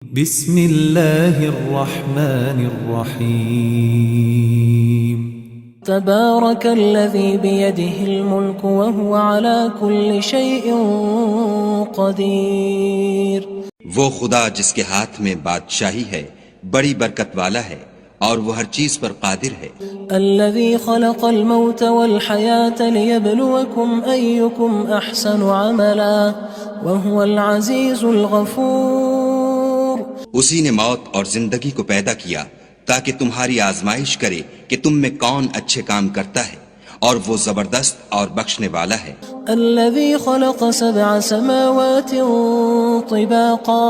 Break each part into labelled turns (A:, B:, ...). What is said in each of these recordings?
A: بسم الله الرحمن الرحيم
B: تبارك الذي بيده الملك وهو على كل شيء قدير.
C: وہ خدا جس کے ہاتھ میں بادشاہی ہے بڑی برکت والا ہے اور وہ ہر چیز پر قادر ہے.
B: الذي خلق الموت والحياة ليبلوكم أيكم أحسن عملا وهو العزيز الغفور.
C: اسی نے موت اور زندگی کو پیدا کیا تاکہ تمہاری آزمائش کرے کہ تم میں کون اچھے کام کرتا ہے اور وہ زبردست اور بخشنے والا ہے.
B: الذي خلق 7 سماوات طباقا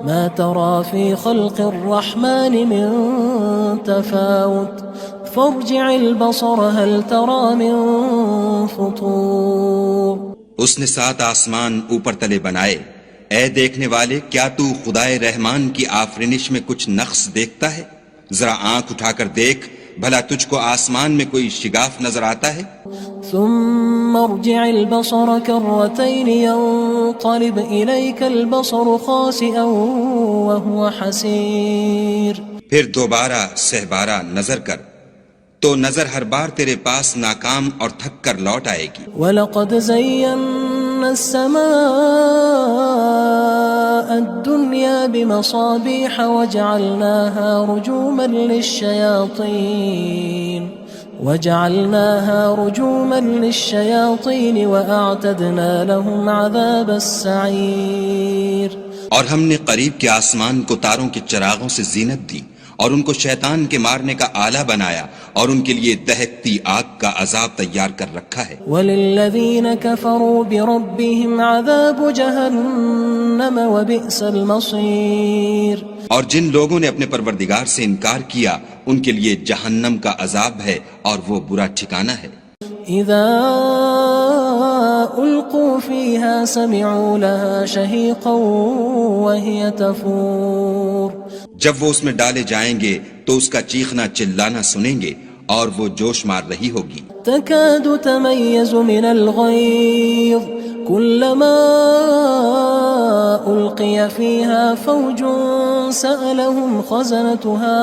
B: ما ترى في خلق الرحمن من تفاوت فارجع البصر هل ترى من فطور.
C: اس نے 7 آسمان اوپر تلے بنائے. اے دیکھنے والے، کیا تو خدائے رحمان کی آفرینش میں کچھ نقص دیکھتا ہے؟ ذرا آنکھ اٹھا کر دیکھ، بھلا تجھ کو آسمان میں کوئی شگاف نظر آتا ہے؟
B: ثم ارجع البصر كرتين ينقلب إليك البصر خاسئا وهو حسير.
C: پھر دوبارہ سہبارہ نظر کر تو نظر ہر بار تیرے پاس ناکام اور تھک کر لوٹ آئے گی.
B: وَلَقَدْ زَيَّنَّا السَّمَاءَ الدُّنْيَا بِمَصَابِيحَ وَجَعَلْنَاهَا رُجُومًا لِلشَّيَاطِينِ وَأَعْتَدْنَا لَهُمْ عَذَابَ السَّعِيرِ.
C: اور ہم نے قریب کے آسمان کو تاروں کے چراغوں سے زینت دی اور ان کو شیطان کے مارنے کا آلہ بنایا اور ان کے لیے دہکتی آگ کا عذاب تیار کر رکھا ہے.
B: وَلِلَّذِينَ كَفَرُوا بِرَبِّهِمْ عَذَابُ جَهَنَّمَ وَبِئْسَ الْمَصِيرُ.
C: اور جن لوگوں نے اپنے پروردگار سے انکار کیا ان کے لیے جہنم کا عذاب ہے اور وہ برا ٹھکانہ ہے.
B: اذا القوا فيها سمعوا لها شهيقا وهي تفور.
C: جب وہ اس میں ڈالے جائیں گے تو اس کا چیخنا چلانا سنیں گے اور وہ جوش مار رہی ہوگی.
B: تكاد تميز من الغيظ كلما ألقي فيها فوج سألهم خزنتها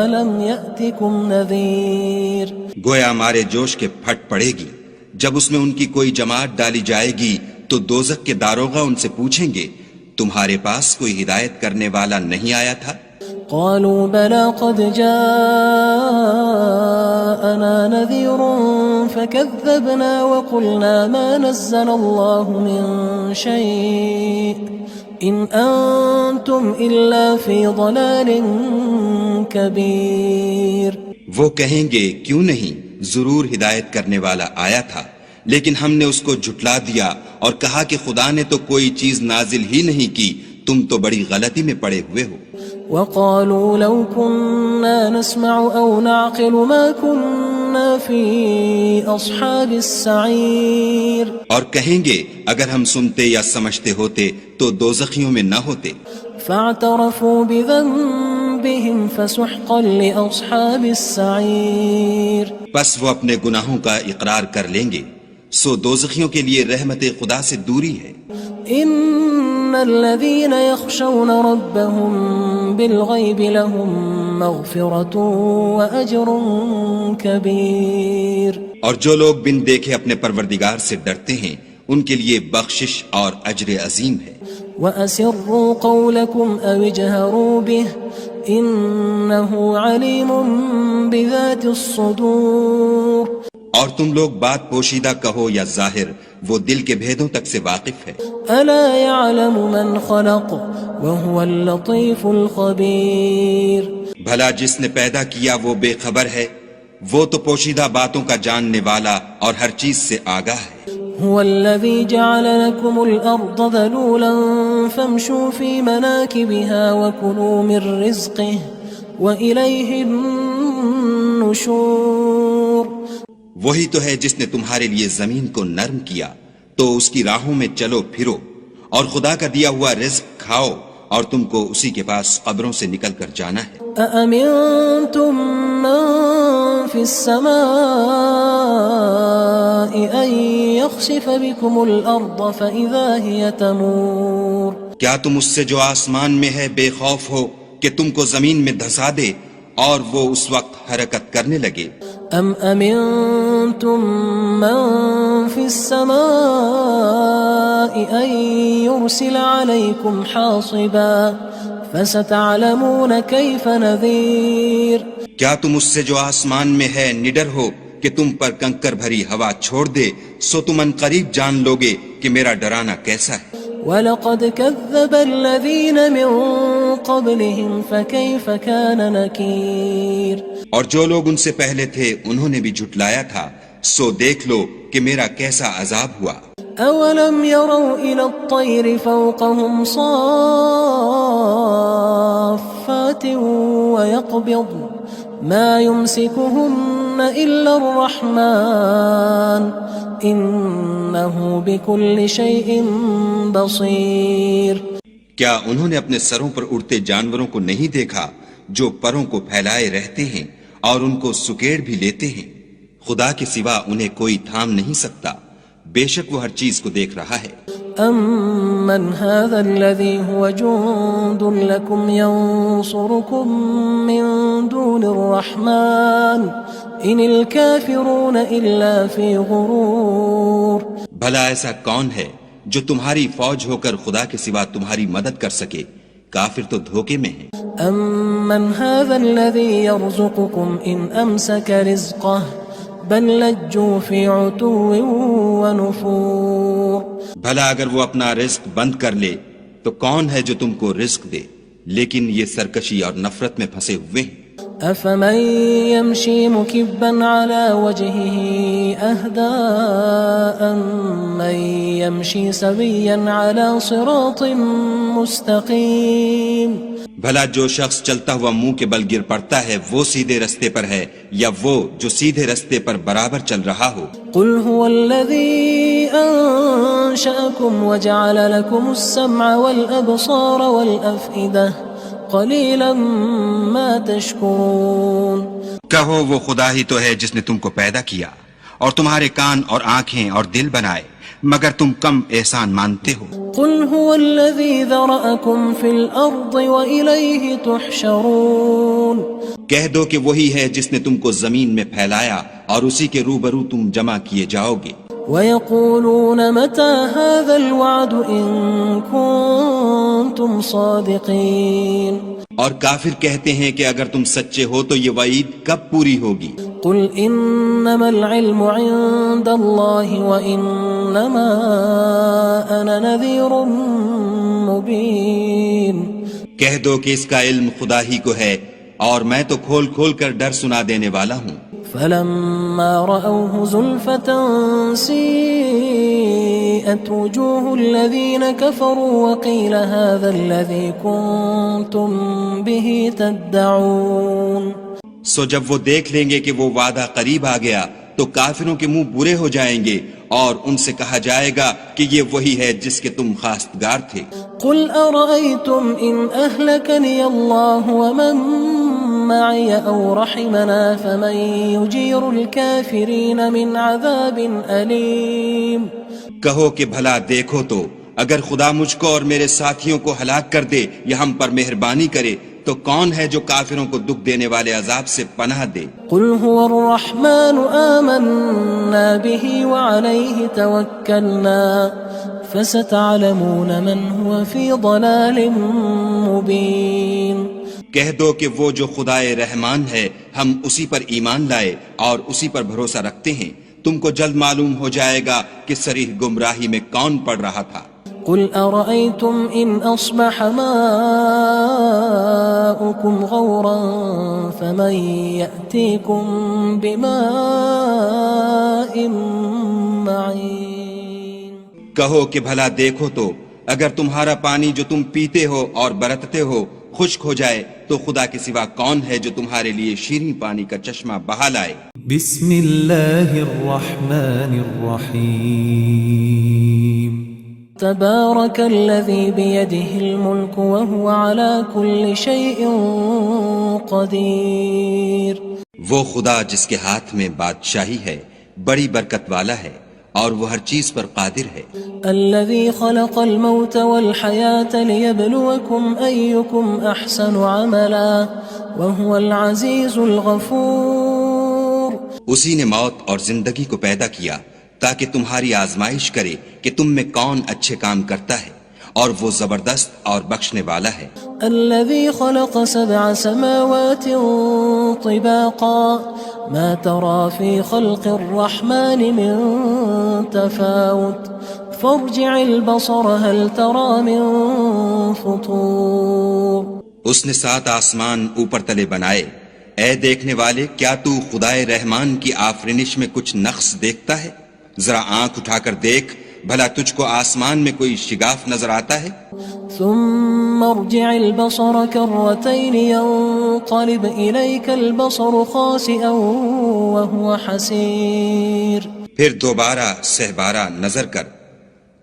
B: ألم يأتكم نذير.
C: گویا مارے جوش کے پھٹ پڑے گی. جب اس میں ان کی کوئی جماعت ڈالی جائے گی تو دوزخ کے داروغہ ان سے پوچھیں گے تمہارے پاس کوئی ہدایت کرنے والا نہیں آیا تھا؟
B: قالوا بلى قد جاءنا نذير فكذبنا وقلنا ما نزل الله من شيء إن أنتم إلا في ضلال كبير.
C: وہ کہیں گے کیوں نہیں، ضرور ہدایت کرنے والا آیا تھا، لیکن ہم نے اس کو جھٹلا دیا اور کہا کہ خدا نے تو کوئی چیز نازل ہی نہیں کی، تم تو بڑی غلطی میں پڑے ہوئے ہو.
B: وقالوا لو كنا نسمع أو نعقل ما كنا في أصحاب السعير.
C: اور کہیں گے اگر ہم سنتے یا سمجھتے ہوتے تو دوزخیوں میں نہ ہوتے.
B: فاعترفوا بذنبهم فسحقا لأصحاب السعير.
C: پس وہ اپنے گناہوں کا اقرار کر لیں گے، سو دوزخیوں کے لیے رحمت خدا سے دوری ہے.
B: ان الذين يخشون ربهم بالغيب لهم مغفرة وأجر كبير.
C: اور جو لوگ بن دیکھے اپنے پروردگار سے ڈرتے ہیں ان کے لیے بخشش اور اجر عظیم ہے.
B: وَأَسِرُّوا قَوْلَكُمْ أَوِ اجْهَرُوا بِهِ إِنَّهُ عَلِيمٌ بِذَاتِ الصُّدُورِ.
C: اور تم لوگ بات پوشیدہ کہو یا ظاہر، وہ دل کے بھیدوں تک سے واقف ہے.
B: أَلَا يَعْلَمُ مَنْ خَلَقَ وَهُوَ اللَّطِيفُ الْخَبِيرُ.
C: بھلا جس نے پیدا کیا وہ بے خبر ہے، وہ تو پوشیدہ باتوں کا جاننے والا اور ہر چیز سے آگاہ ہے.
B: هو الذي جعل لكم الأرض ذلولا فامشوا في مناكبها وكلوا من رزقه وإليه النشور.
C: وہی تو ہے جس نے تمہارے لیے زمین کو نرم کیا تو اس کی راہوں میں چلو پھرو اور خدا کا دیا ہوا رزق کھاؤ اور تم کو اسی کے پاس قبروں سے نکل کر جانا ہے.
B: أأمنتم من في السماء أن يخسف بكم الأرض فإذا هي تمور.
C: کیا تم اس سے جو آسمان میں ہے بے خوف ہو کہ تم کو زمین میں دھسا دے اور وہ اس وقت حرکت کرنے لگے؟
B: ام امنتم من في السماء ان يرسل عليكم حاصبا فستعلمون كيف نذير
C: کیا تم اس سے جو آسمان میں ہے نڈر ہو کہ تم پر کنکر بھری ہوا چھوڑ دے، سو تم ان قریب جان لوگے کہ میرا ڈرانا کیسا ہے۔
B: وَلَقَدْ كَذَّبَ الَّذِينَ مِن قَبْلِهِمْ فَكَيْفَ كَانَ نَكِيرٌ
C: اور جو لوگ ان سے پہلے تھے انہوں نے بھی جھٹلایا تھا، سو دیکھ لو کہ میرا کیسا عذاب ہوا۔
B: أَوَلَمْ يَرَوْا إِلَى الطَّيْرِ فَوْقَهُمْ صَافَّاتٍ وَيَقْبِضْنَ مَا يُمْسِكُهُنَّ إِلَّا الرَّحْمَنُ إِنَّهُ بِكُلِّ شَيْءٍ بَصِيرٌ
C: کیا انہوں نے اپنے سروں پر اڑتے جانوروں کو نہیں دیکھا جو پروں کو پھیلائے رہتے ہیں اور ان کو سکیڑ بھی لیتے ہیں؟ خدا کے سوا انہیں کوئی تھام نہیں سکتا، بے شک وہ ہر چیز کو دیکھ رہا ہے۔
B: أَمَّنْ هَذَا الَّذِي هُوَ جُندٌ لَكُمْ يَنصُرُكُم مِّن دُونِ الرَّحْمَنِ إِنِ الْكَافِرُونَ إِلَّا فِي غُرُورٍ
C: بھلا ایسا کون ہے جو تمہاری فوج ہو کر خدا کے سوا تمہاری مدد کر سکے؟ کافر تو دھوکے میں ہیں۔
B: أَمَّنْ هَذَا الَّذِي يَرْزُقُكُمْ إِنْ أَمْسَكَ رِزْقَهُ بَلْ لَجُّوا فِي عُتُوٍّ وَنُفُورٍ
C: بھلا اگر وہ اپنا رزق بند کر لے تو کون ہے جو تم کو رزق دے؟ لیکن یہ سرکشی اور نفرت میں پھنسے ہوئے ہیں۔
B: أَفَمَن يَمْشِي مُكِبًّا عَلَى وَجْهِهِ أَهْدَىٰ أَمَّن يَمْشِي سَوِيًّا عَلَى صِرَاطٍ مُّسْتَقِيمٍ
C: بھلا جو شخص چلتا ہوا منہ کے بل گر پڑتا ہے وہ سیدھے رستے پر ہے یا وہ جو سیدھے رستے پر برابر چل رہا ہو؟
B: قُلْ هُوَ الَّذِي أَنشَأَكُمْ وَجَعَلَ لَكُمُ السَّمْعَ وَالْأَبْصَارَ وَالْأَفْئِدَةَ قَلِيلًا مَا تَشْكُرُونَ
C: کہو وہ خدا ہی تو ہے جس نے تم کو پیدا کیا اور تمہارے کان اور آنکھیں اور دل بنائے، مگر تم کم احسان مانتے ہو۔
B: قُلْ هُوَ الَّذِي ذَرَأَكُمْ فِي الْأَرْضِ وَإِلَيْهِ تُحْشَرُونَ
C: کہہ دو کہ وہی ہے جس نے تم کو زمین میں پھیلایا اور اسی کے روبرو تم جمع کیے جاؤ گے۔
B: وَيَقُولُونَ مَتَى هَذَا الْوَعْدُ إِن كُنتُمْ صَادِقِينَ
C: اور کافر کہتے ہیں کہ اگر تم سچے ہو تو یہ وعید کب پوری ہوگی؟
B: قُلْ إِنَّمَا الْعِلْمُ عِندَ اللَّهِ وَإِنَّمَا أَنَا نَذِيرٌ مُّبِينٌ
C: کہہ دو کہ اس کا علم خدا ہی کو ہے اور میں تو کھول کھول کر ڈر سنا دینے والا ہوں۔
B: فَلَمَّا رَأَوْهُ زُلْفَةً سِيئَتْ وُجُوهُ الَّذِينَ كَفَرُوا وَقِيلَ هَذَا الَّذِي كُنتُم بِهِ تَدَّعُونَ
C: سو جب وہ دیکھ لیں گے کہ وہ وعدہ قریب آ گیا تو کافروں کے منہ برے ہو جائیں گے اور ان سے کہا جائے گا کہ یہ وہی ہے جس کے تم خواستگار تھے۔
B: قُلْ أَرَأَيْتُمْ إِنْ أَهْلَكَنِيَ اللَّهُ وَمَن مَّعِيَ أَوْ رَحِمَنَا فَمَن يُجِيرُ الْكَافِرِينَ مِنْ عَذَابٍ أَلِيمٍ
C: کہو کہ بھلا دیکھو تو اگر خدا مجھ کو اور میرے ساتھیوں کو ہلاک کر دے یا ہم پر مہربانی کرے تو کون ہے جو کافروں کو دکھ دینے والے عذاب سے پناہ دے؟
B: قُلْ هُوَ الرَّحْمَنُ آمَنَّا بِهِ وَعَلَيْهِ تَوَكَّلْنَا فَسَتَعْلَمُونَ مَنْ هُوَ فِي ضَلَالٍ مُّبِينٍ
C: کہہ دو کہ وہ جو خدائے رحمان ہے ہم اسی پر ایمان لائے اور اسی پر بھروسہ رکھتے ہیں، تم کو جلد معلوم ہو جائے گا کہ صریح گمراہی میں کون پڑ رہا تھا۔
B: قُلْ أَرَأَيْتُمْ إِنْ أَصْبَحَ مَاؤُكُمْ غَوْرًا فَمَن يَأْتِيكُم بِمَاءٍ مَّعِينٍ
C: کہو کہ بھلا دیکھو تو اگر تمہارا پانی جو تم پیتے ہو اور برتتے ہو خشک ہو جائے تو خدا کے سوا کون ہے جو تمہارے لیے شیریں پانی کا چشمہ بہا لائے؟
A: بسم اللہ الرحمن الرحیم
B: تبارك الذي بيده الملك وهو على كل شيء قدير
C: وہ خدا جس کے ہاتھ میں بادشاہی ہے بڑی برکت والا ہے اور وہ ہر چیز پر قادر ہے.
B: الذي خلق الموت والحياة ليبلوكم أيكم أحسن عملا وهو العزيز الغفور.
C: اسی نے موت اور زندگی کو پیدا کیا تاکہ تمہاری آزمائش کرے کہ تم میں کون اچھے کام کرتا ہے، اور وہ زبردست اور بخشنے والا ہے.
B: الذي خلق 7 سماوات طباقا ما ترى في خلق الرحمن من تفاوت فارجع البصر هل ترى من فطور.
C: اس نے 7 آسمان اوپر تلے بنائے. اے دیکھنے والے، کیا تو خدائے رحمان کی آفرینش میں کچھ نقص دیکھتا ہے؟ ذرا آنکھ اٹھا کر دیکھ، بھلا تجھ کو آسمان میں کوئی شگاف نظر آتا ہے؟
B: ثم ارجع البصر كرتين ينقلب إليك البصر خاسئا وهو حسير.
C: پھر دوبارہ سہبارہ نظر کر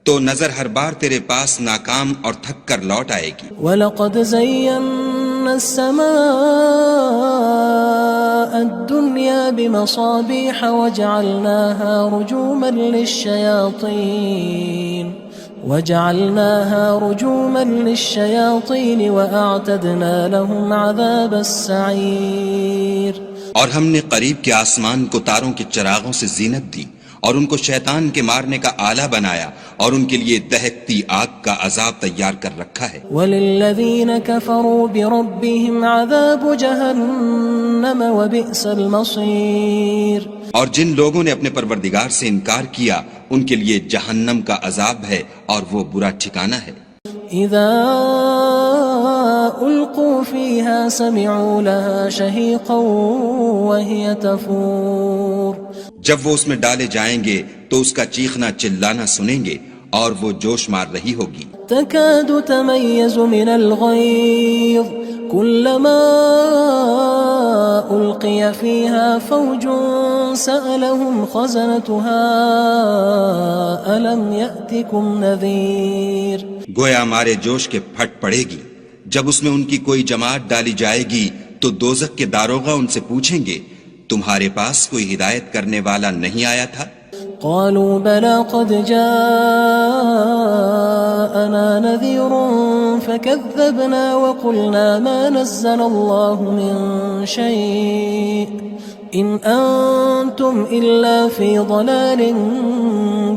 C: تو نظر ہر بار تیرے پاس ناکام اور تھک کر لوٹ آئے گی.
B: وَلَقَدْ زَيَّنَّا السَّمَاءَ الدُّنْيَا بِمَصَابِيحَ وَجَعَلْنَاهَا رُجُومًا لِلشَّيَاطِينِ وَأَعْتَدْنَا لَهُمْ عَذَابَ السَّعِيرِ.
C: اور ہم نے قریب کے آسمان کو تاروں کے چراغوں سے زینت دی اور ان کو شیطان کے مارنے کا آلہ بنایا اور ان کے لیے دہکتی آگ کا عذاب تیار کر رکھا ہے.
B: وَلِلَّذِينَ كَفَرُوا بِرَبِّهِمْ عَذَابُ جَهَنَّمَ وَبِئْسَ الْمَصِيرُ.
C: اور جن لوگوں نے اپنے پروردگار سے انکار کیا ان کے لیے جہنم کا عذاب ہے اور وہ برا ٹھکانہ ہے.
B: اذا القوا فيها سمعوا لها شهيقا وهي تفور.
C: جب وہ اس میں ڈالے جائیں گے تو اس کا چیخنا چلانا سنیں گے اور وہ جوش مار رہی ہوگی.
B: تكاد تميز من الغيظ كلما ألقي فيها فوج سألهم خزنتها ألم يأتكم نذير.
C: گویا ہمارے جوش کے پھٹ پڑے گی. جب اس میں ان کی کوئی جماعت ڈالی جائے گی تو دوزخ کے داروغہ ان سے پوچھیں گے تمہارے پاس کوئی ہدایت کرنے والا نہیں آیا تھا؟
B: قالوا بلى قد جاءنا نذير فكذبنا وقلنا ما نزل الله من شيء إن أنتم إلا في ضلال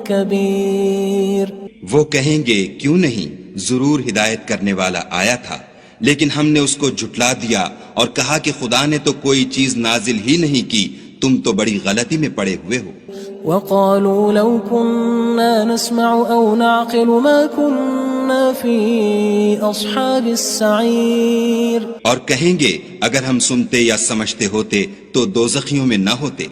B: كبير.
C: وہ کہیں گے کیوں نہیں، ضرور ہدایت کرنے والا آیا تھا، لیکن ہم نے اس کو جھٹلا دیا اور کہا کہ خدا نے تو کوئی چیز نازل ہی نہیں کی، تم تو بڑی غلطی میں پڑے ہوئے ہو.
B: وقالوا لو كنا نسمع أو نعقل ما كنا في أصحاب السعير.
C: اور کہیں گے اگر ہم سنتے یا سمجھتے ہوتے تو دوزخیوں میں نہ ہوتے.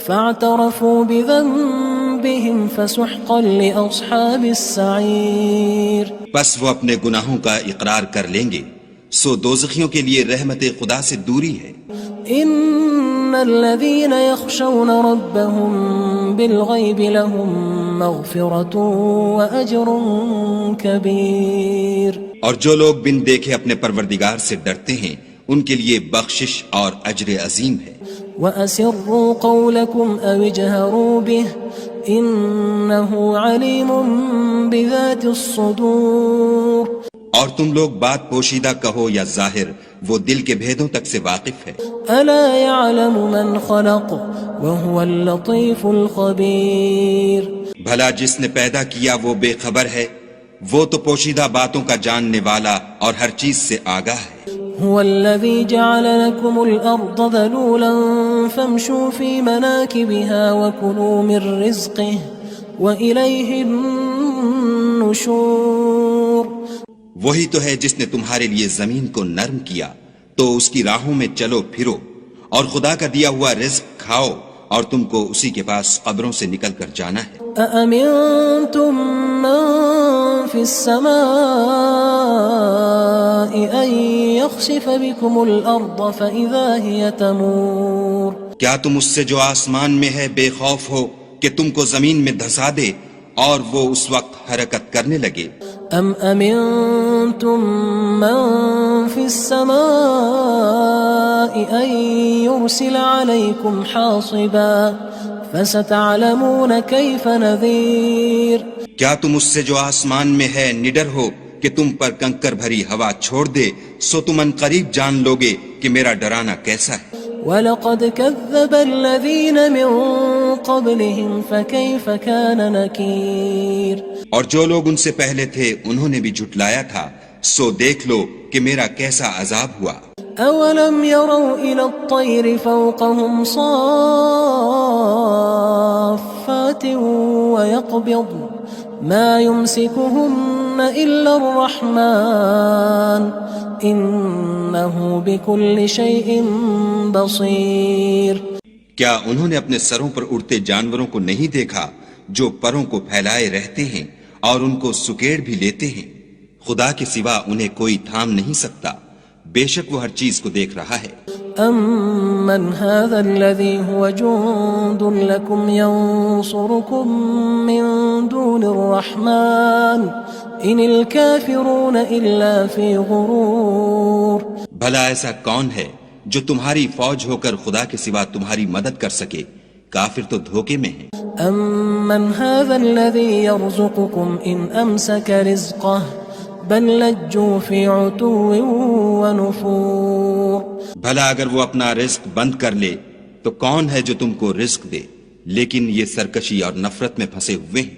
B: فاعترفوا بذنبهم فسحقا لأصحاب السعير.
C: بس وہ اپنے گناہوں کا اقرار کر لیں گے، سو دوزخیوں کے لیے رحمت خدا سے دوری ہے.
B: ان الذين يخشون ربهم بالغيب لهم مغفرة واجر كبير.
C: اور جو لوگ بن دیکھے اپنے پروردگار سے ڈرتے ہیں ان کے لیے بخشش اور اجر عظیم ہے.
B: واسروا قولكم او اجهروا به انه عليم بذات الصدور.
C: اور تم لوگ بات پوشیدہ کہو یا ظاہر، وہ دل کے بھیدوں تک سے واقف ہے.
B: الا يعلم من خلق وهو اللطيف الخبير.
C: بھلا جس نے پیدا کیا وہ بے خبر ہے، وہ تو پوشیدہ باتوں کا جاننے والا اور ہر چیز سے آگاہ ہے.
B: هو الذي جعل لكم الأرض ذلولا فامشوا في مناكبها وكلوا من رزقه وإليه النشور.
C: وہی تو ہے جس نے تمہارے لیے زمین کو نرم کیا تو اس کی راہوں میں چلو پھرو اور خدا کا دیا ہوا رزق کھاؤ اور تم کو اسی کے پاس قبروں سے نکل کر جانا ہے.
B: أأمنتم من في السماء أن يخسف بكم الأرض فإذا هي تمور.
C: کیا تم اس سے جو آسمان میں ہے بے خوف ہو کہ تم کو زمین میں دھسا دے اور وہ اس وقت حرکت کرنے لگے؟
B: ام امنتم من في السماء ان يرسل عليكم حاصبا فستعلمون كيف نذير
C: کیا تم اس سے جو آسمان میں ہے نڈر ہو کہ تم پر کنکر بھری ہوا چھوڑ دے، سو تم ان قریب جان لوگے کہ میرا ڈرانا کیسا ہے۔
B: وَلَقَدْ كَذَّبَ الَّذِينَ مِن قَبْلِهِمْ فَكَيْفَ كَانَ نَكِيرٌ
C: اور جو لوگ ان سے پہلے تھے انہوں نے بھی جھٹلایا تھا، سو دیکھ لو کہ میرا کیسا عذاب ہوا۔
B: أَوَلَمْ يَرَوْا إِلَى الطَّيْرِ فَوْقَهُمْ صَافَّاتٍ وَيَقْبِضْنَ مَا يُمْسِكُهُنَّ إِلَّا الرَّحْمَنُ إِنَّهُ بِكُلِّ شَيْءٍ بَصِيرٌ
C: کیا انہوں نے اپنے سروں پر اڑتے جانوروں کو نہیں دیکھا جو پروں کو پھیلائے رہتے ہیں اور ان کو سکیڑ بھی لیتے ہیں؟ خدا کے سوا انہیں کوئی تھام نہیں سکتا، بے شک وہ ہر چیز کو دیکھ رہا ہے۔
B: أَمَّنْ هَذَا الَّذِي هُوَ جُندٌ لَكُمْ يَنصُرُكُم مِّن دُونِ الرَّحْمَنِ إِنِ الْكَافِرُونَ إِلَّا فِي غُرُورٍ
C: بھلا ایسا کون ہے جو تمہاری فوج ہو کر خدا کے سوا تمہاری مدد کر سکے؟ کافر تو دھوکے میں ہیں۔
B: أَمَّنْ هَذَا الَّذِي يَرْزُقُكُمْ إِنْ أَمْسَكَ رِزْقَهُ بَل لَجُّوا فِي عُتُوٍّ وَنُفُورٍ
C: بھلا اگر وہ اپنا رزق بند کر لے تو کون ہے جو تم کو رزق دے؟ لیکن یہ سرکشی اور نفرت میں پھنسے ہوئے ہیں۔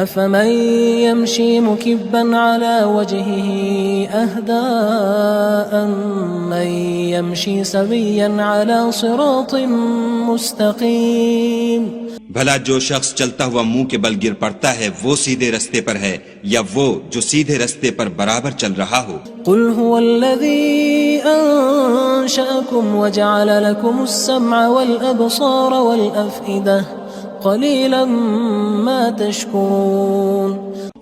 B: أَفَمَن يَمْشِي مُكِبًّا عَلَى وَجْهِهِ أَهْدَىٰ أَمَّن يَمْشِي سَوِيًّا عَلَى صِرَاطٍ مُّسْتَقِيمٍ
C: بھلا جو شخص چلتا ہوا منہ کے بل گر پڑتا ہے وہ سیدھے رستے پر ہے یا وہ جو سیدھے رستے پر برابر چل رہا ہو؟
B: قُلْ هُوَ الَّذِي أَنشَأَكُمْ وَجَعَلَ لَكُمُ السَّمْعَ وَالْأَبْصَارَ وَالْأَفْئِدَةَ قَلِيلًا مَا تَشْكُرُونَ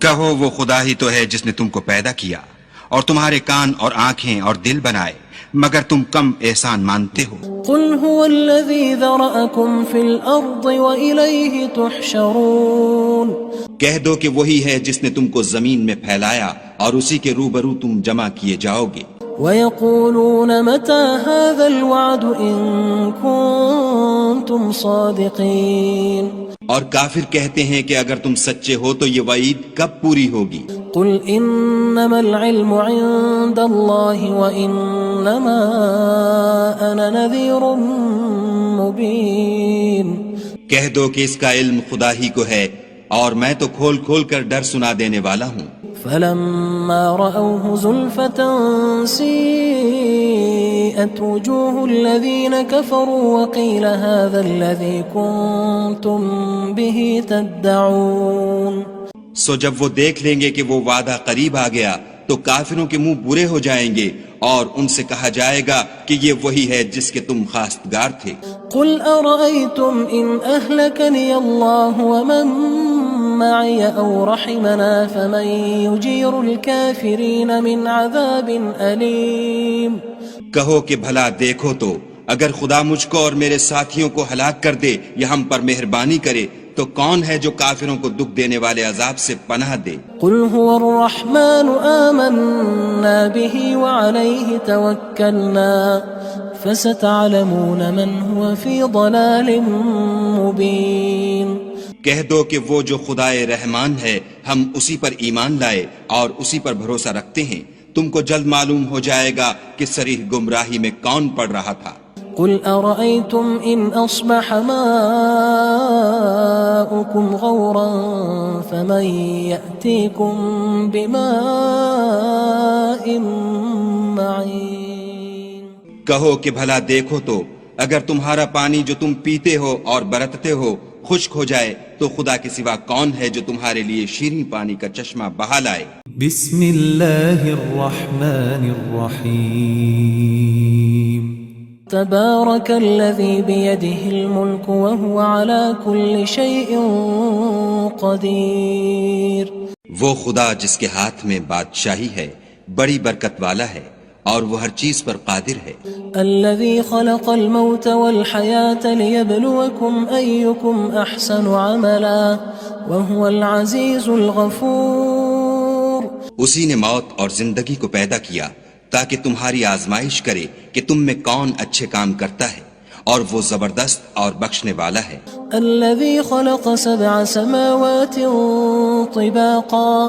C: کہو وہ خدا ہی تو ہے جس نے تم کو پیدا کیا اور تمہارے کان اور آنکھیں اور دل بنائے، مگر تم کم احسان مانتے ہو۔
B: قُلْ هُوَ الَّذِي ذَرَأَكُمْ فِي الْأَرْضِ وَإِلَيْهِ تُحْشَرُونَ
C: کہہ دو کہ وہی ہے جس نے تم کو زمین میں پھیلایا اور اسی کے روبرو تم جمع کیے جاؤ گے۔
B: وَيَقُولُونَ مَتَى هَذَا الْوَعْدُ إِن كُنتُمْ صَادِقِينَ
C: اور کافر کہتے ہیں کہ اگر تم سچے ہو تو یہ وعید کب پوری ہوگی؟
B: قُلْ إِنَّمَا الْعِلْمُ عِندَ اللَّهِ وَإِنَّمَا أَنَا نَذِيرٌ مُّبِينٌ
C: کہہ دو کہ اس کا علم خدا ہی کو ہے اور میں تو کھول کھول کر ڈر سنا دینے والا ہوں۔
B: فَلَمَّا رَأَوْهُ زُلْفَةً سِيئَتْ وُجُوهُ الَّذِينَ كَفَرُوا وَقِيلَ هَذَا الَّذِي كُنتُم بِهِ تَدَّعُونَ
C: سو جب وہ دیکھ لیں گے کہ وہ وعدہ قریب آ گیا تو کافروں کے منہ برے ہو جائیں گے اور ان سے کہا جائے گا کہ یہ وہی ہے جس کے تم خواستگار تھے۔
B: قُلْ أَرَأَيْتُمْ إِنْ أَهْلَكَنِيَ اللَّهُ وَمَن مَّعِيَ أَوْ رَحِمَنَا فَمَن يُجِيرُ الْكَافِرِينَ مِنْ عَذَابٍ أَلِيمٍ
C: کہو کہ بھلا دیکھو تو اگر خدا مجھ کو اور میرے ساتھیوں کو ہلاک کر دے یا ہم پر مہربانی کرے تو کون ہے جو کافروں کو دکھ دینے والے عذاب سے پناہ دے؟
B: قُلْ هُوَ الرَّحْمَنُ آمَنَّا بِهِ وَعَلَيْهِ تَوَكَّلْنَا فَسَتَعْلَمُونَ مَنْ هُوَ فِي ضَلَالٍ مُّبِينٍ
C: کہہ دو کہ وہ جو خدائے رحمان ہے ہم اسی پر ایمان لائے اور اسی پر بھروسہ رکھتے ہیں، تم کو جلد معلوم ہو جائے گا کہ صریح گمراہی میں کون پڑ رہا تھا۔
B: قُلْ أَرَأَيْتُمْ إِنْ أَصْبَحَ مَاؤُكُمْ غَوْرًا فَمَن يَأْتِيكُم بِمَاءٍ مَّعِينٍ
C: کہو کہ بھلا دیکھو تو اگر تمہارا پانی جو تم پیتے ہو اور برتتے ہو خشک ہو جائے تو خدا کے سوا کون ہے جو تمہارے لیے شیریں پانی کا چشمہ بہا لائے؟
A: بسم اللہ الرحمن الرحیم
B: تبارك الذي بيده الملك وهو على كل شيء قدير
C: وہ خدا جس کے ہاتھ میں بادشاہی ہے بڑی برکت والا ہے اور وہ ہر چیز پر قادر ہے۔
B: الذي خلق الموت والحياة ليبلوكم أيكم أحسن عملا وهو العزيز الغفور
C: اسی نے موت اور زندگی کو پیدا کیا تاکہ تمہاری آزمائش کرے کہ تم میں کون اچھے کام کرتا ہے، اور وہ زبردست اور بخشنے والا ہے۔
B: الذي خلق 7 سماوات طباقا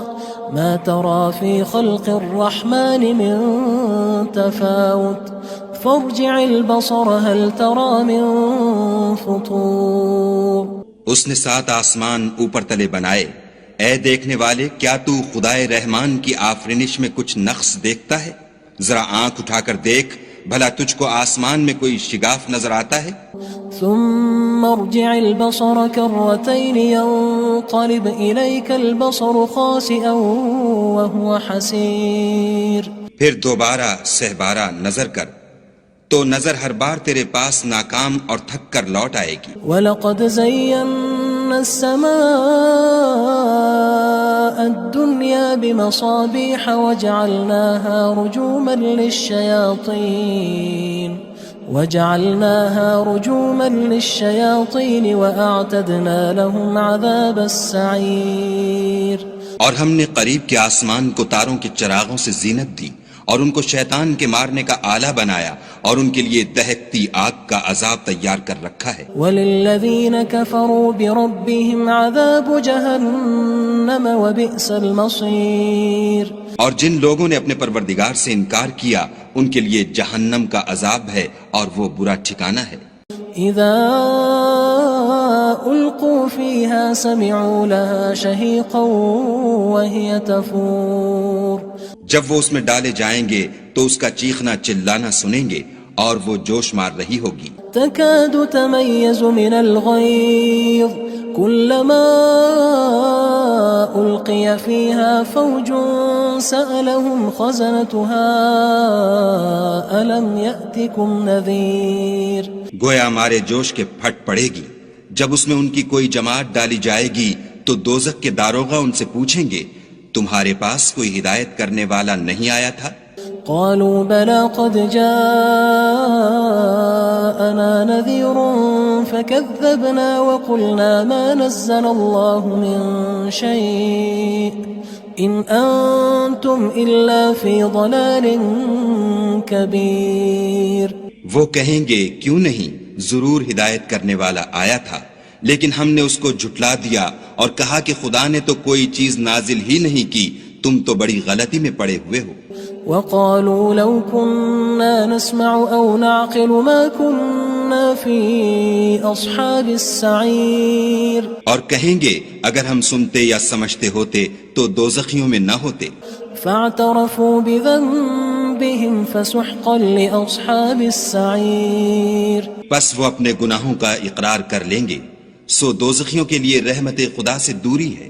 B: ما ترى في خلق الرحمن من تفاوت فارجع البصر هل ترى من فطور۔
C: اس نے 7 آسمان اوپر تلے بنائے، اے دیکھنے والے کیا تو خدائے رحمان کی آفرینش میں کچھ نقص دیکھتا ہے؟ ذرا آنکھ اٹھا کر دیکھ، بھلا تجھ کو آسمان میں کوئی شگاف نظر آتا ہے؟
B: ثم ارجع البصر كرتين ينقلب إليك البصر خاسئا وهو حسير۔
C: پھر دوبارہ سہبارہ نظر کر تو نظر ہر بار تیرے پاس ناکام اور تھک کر لوٹ آئے گی۔
B: وَلَقَدْ زَيَّنَّا السَّمَاءَ الدُّنْيَا بِمَصَابِيحَ وَجَعَلْنَاهَا رُجُومًا لِلشَّيَاطِينِ وَأَعْتَدْنَا لَهُمْ عَذَابَ السَّعِيرِ۔
C: اور ہم نے قریب کے آسمان کو تاروں کے چراغوں سے زینت دی اور ان کو شیطان کے مارنے کا آلہ بنایا اور ان کے لیے دہکتی آگ کا عذاب تیار کر رکھا ہے۔
B: وَلِلَّذِينَ كَفَرُوا بِرَبِّهِمْ عَذَابُ جَهَنَّمَ وَبِئْسَ الْمَصِيرُ۔
C: اور جن لوگوں نے اپنے پروردگار سے انکار کیا ان کے لیے جہنم کا عذاب ہے اور وہ برا ٹھکانہ ہے۔
B: اذا القوا فيها سمعوا لها شهيقا وهي تفور۔
C: جب وہ اس میں ڈالے جائیں گے تو اس کا چیخنا چلانا سنیں گے اور وہ جوش مار رہی ہوگی۔
B: تكاد تميز من الغيظ كلما ألقي فيها فوج سألهم خزنتها ألم يأتكم نذير۔
C: گویا ہمارے جوش کے پھٹ پڑے گی جب اس میں ان کی کوئی جماعت ڈالی جائے گی تو دوزخ کے داروغہ ان سے پوچھیں گے تمہارے پاس کوئی ہدایت کرنے والا نہیں آیا تھا؟
B: قالوا بلى قد جاءنا نذير فكذبنا وقلنا ما نزل الله من شيء إن أنتم إلا في ضلال كبير۔
C: وہ کہیں گے کیوں نہیں، ضرور ہدایت کرنے والا آیا تھا، لیکن ہم نے اس کو جھٹلا دیا اور کہا کہ خدا نے تو کوئی چیز نازل ہی نہیں کی، تم تو بڑی غلطی میں پڑے ہوئے ہو۔
B: وقالوا لو كنا نسمع أو نعقل ما كنا في أصحاب السعير۔
C: اور کہیں گے اگر ہم سنتے یا سمجھتے ہوتے تو دوزخیوں میں نہ ہوتے۔
B: فاعترفوا بذنبهم فسحقا لأصحاب السعير۔
C: پس وہ اپنے گناہوں کا اقرار کر لیں گے، سو دوزخیوں کے لیے رحمت خدا سے دوری ہے۔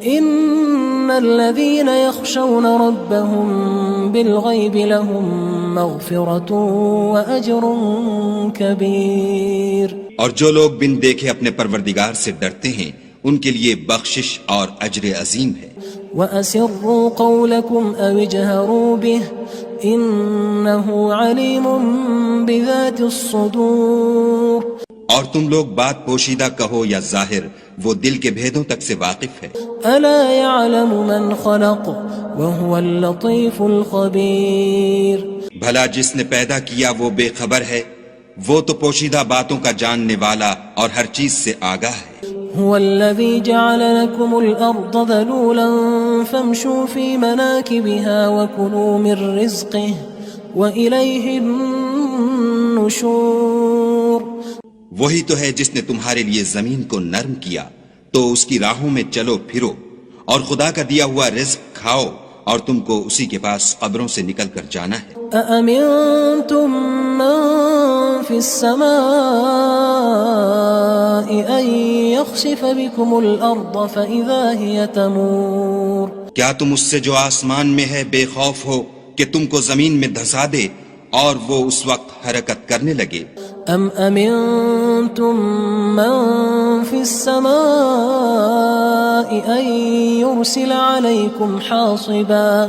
B: ان الذين يخشون ربهم بالغيب لهم مغفرة واجر كبير۔
C: اور جو لوگ بن دیکھے اپنے پروردگار سے ڈرتے ہیں ان کے لیے بخشش اور اجر عظیم ہے۔
B: وَأَسِرُّوا قَوْلَكُمْ أَوِ اجْهَرُوا بِهِ إِنَّهُ عَلِيمٌ بِذَاتِ الصُّدُورِ۔
C: اور تم لوگ بات پوشیدہ کہو یا ظاہر، وہ دل کے بھیدوں تک سے واقف ہے۔
B: أَلَا يَعْلَمُ مَنْ خَلَقَ وَهُوَ اللَّطِيفُ الْخَبِيرُ۔
C: بھلا جس نے پیدا کیا وہ بے خبر ہے، وہ تو پوشیدہ باتوں کا جاننے والا اور ہر چیز سے آگاہ ہے۔
B: هو الذي جعل لكم الأرض ذلولا فامشوا في مناكبها وكلوا من رزقه وإليه النشور۔
C: وہی تو ہے جس نے تمہارے لیے زمین کو نرم کیا تو اس کی راہوں میں چلو پھرو اور خدا کا دیا ہوا رزق کھاؤ اور تم کو اسی کے پاس قبروں سے نکل کر جانا ہے۔
B: أأمنتم من في السماء أن يخسف بكم الأرض فإذا هي تمور۔
C: کیا تم اس سے جو آسمان میں ہے بے خوف ہو کہ تم کو زمین میں دھسا دے اور وہ اس وقت حرکت کرنے لگے؟
B: ام امنتم من في السماء ان يرسل عليكم حاصبا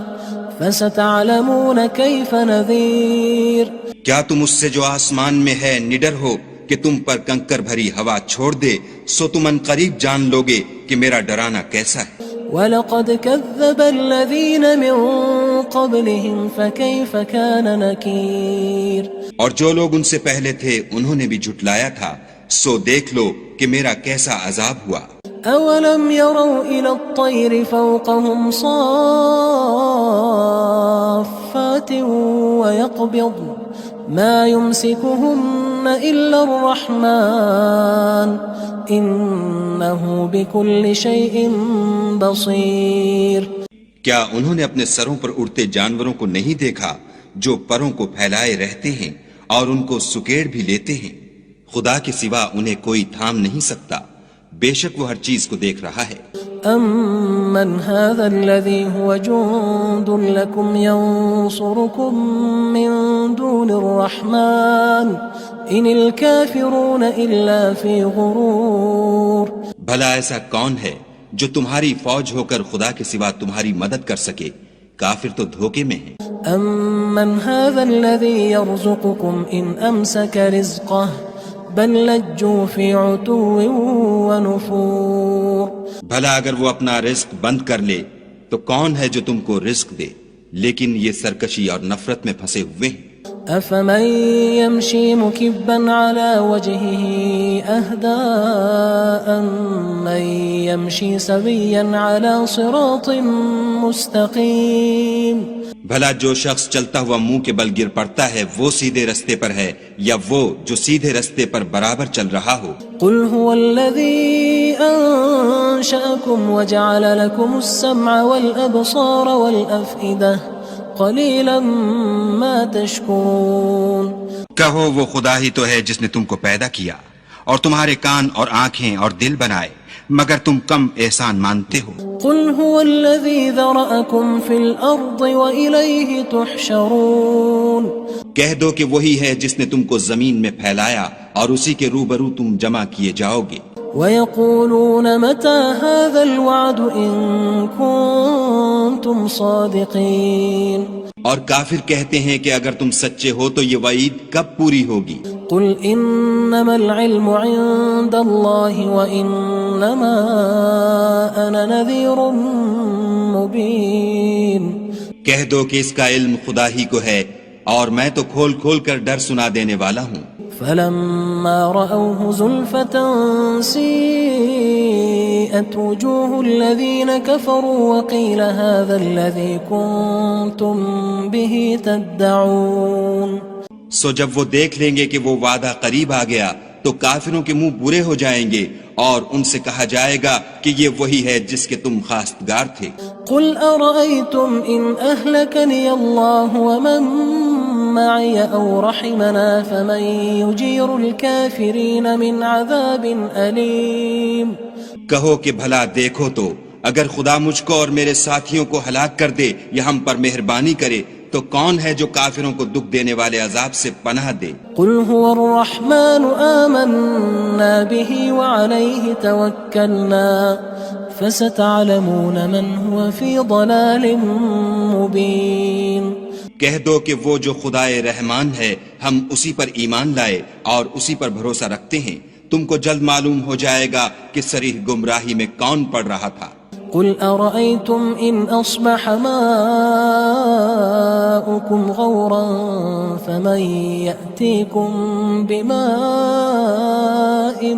B: فستعلمون كيف نذير۔
C: کیا تم اس سے جو آسمان میں ہے نڈر ہو کہ تم پر کنکر بھری ہوا چھوڑ دے، سو تم ان قریب جان لوگے کہ میرا ڈرانا کیسا ہے۔
B: وَلَقَدْ كَذَّبَ الَّذِينَ مِن قبلهم فكيف كان نكير
C: اور جو لوگ ان سے پہلے تھے انہوں نے بھی جھٹلایا تھا، سو دیکھ لو کہ میرا کیسا عذاب ہوا۔
B: أولم يروا إلى الطير فوقهم صافات ويقبض ما يمسكهن إلا الرحمن إنه بكل شيء بصير۔
C: کیا انہوں نے اپنے سروں پر اڑتے جانوروں کو نہیں دیکھا جو پروں کو پھیلائے رہتے ہیں اور ان کو سکیڑ بھی لیتے ہیں؟ خدا کے سوا انہیں کوئی تھام نہیں سکتا، بے شک وہ ہر چیز کو دیکھ رہا ہے۔
B: أَمَّنْ هَذَا الَّذِي هُوَ جُندٌ لَكُمْ يَنصُرُكُم مِّن دُونِ الرَّحْمَٰنِ إِنِ الْكَافِرُونَ إِلَّا فِي غُرُورٍ۔
C: بھلا ایسا کون ہے جو تمہاری فوج ہو کر خدا کے سوا تمہاری مدد کر سکے؟ کافر تو دھوکے میں ہیں۔
B: أَمَّنْ هَذَا الَّذِي يَرْزُقُكُمْ إِنْ أَمْسَكَ رِزْقَهُ بل لجوا في عتو ونفور۔
C: بھلا اگر وہ اپنا رزق بند کر لے تو کون ہے جو تم کو رزق دے، لیکن یہ سرکشی اور نفرت میں پھنسے ہوئے ہیں۔
B: أفمن يمشي مكبا على وجهه أهدى أمن يمشي سويا على صراط مستقيم۔
C: بھلا جو شخص چلتا ہوا منہ کے بل گر پڑتا ہے وہ سیدھے رستے پر ہے یا وہ جو سیدھے رستے پر برابر چل رہا ہو؟
B: قل هو الذي أنشأكم وجعل لكم السمع والأبصار والأفئدة قليلا ما تشكرون۔
C: کہو وہ خدا ہی تو ہے جس نے تم کو پیدا کیا اور تمہارے کان اور آنکھیں اور دل بنائے، مگر تم کم احسان مانتے ہو۔
B: قل هو الذي ذرأكم في الأرض وإليه تحشرون۔
C: کہہ دو کہ وہی ہے جس نے تم کو زمین میں پھیلایا اور اسی کے روبرو تم جمع کیے جاؤ گے۔
B: ويقولون متى هذا الوعد إن كنتم صادقين۔
C: اور کافر کہتے ہیں کہ اگر تم سچے ہو تو یہ وعید کب پوری ہوگی؟
B: قل انما العلم عند الله وانما انا نذير مبين۔
C: کہہ دو کہ اس کا علم خدا ہی کو ہے اور میں تو کھول کھول کر ڈر سنا دینے والا ہوں۔
B: فلما رأوه زلفة سيئت وجوه الذين كفروا وقيل هذا الذي كنتم به تدعون۔
C: سو جب وہ دیکھ لیں گے کہ وہ وعدہ قریب آ گیا تو کافروں کے منہ برے ہو جائیں گے اور ان سے کہا جائے گا کہ یہ وہی ہے جس کے تم خواستگار تھے۔
B: قل أرأيتم إن أهلكني الله ومن معي أو رحمنا فمن يجير الكافرين من عذاب أليم۔
C: کہو کہ بھلا دیکھو تو اگر خدا مجھ کو اور میرے ساتھیوں کو ہلاک کر دے یا ہم پر مہربانی کرے تو کون ہے جو کافروں کو دکھ دینے والے عذاب سے پناہ دے؟
B: قل هو الرحمن آمنا به وعليه توكلنا فستعلمون من هو في ضلال مبين۔
C: کہہ دو کہ وہ جو خدائے رحمان ہے ہم اسی پر ایمان لائے اور اسی پر بھروسہ رکھتے ہیں، تم کو جلد معلوم ہو جائے گا کہ صریح گمراہی میں کون پڑ رہا تھا۔
B: قل أرأيتم إن أصبح ماؤكم غورا فمن يأتيكم بماء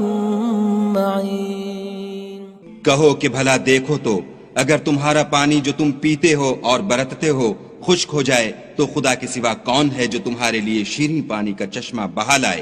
B: معين۔
C: کہو کہ بھلا دیکھو تو اگر تمہارا پانی جو تم پیتے ہو اور برتتے ہو خشک ہو جائے تو خدا کے سوا کون ہے جو تمہارے لیے شیریں پانی کا چشمہ بہا لائے؟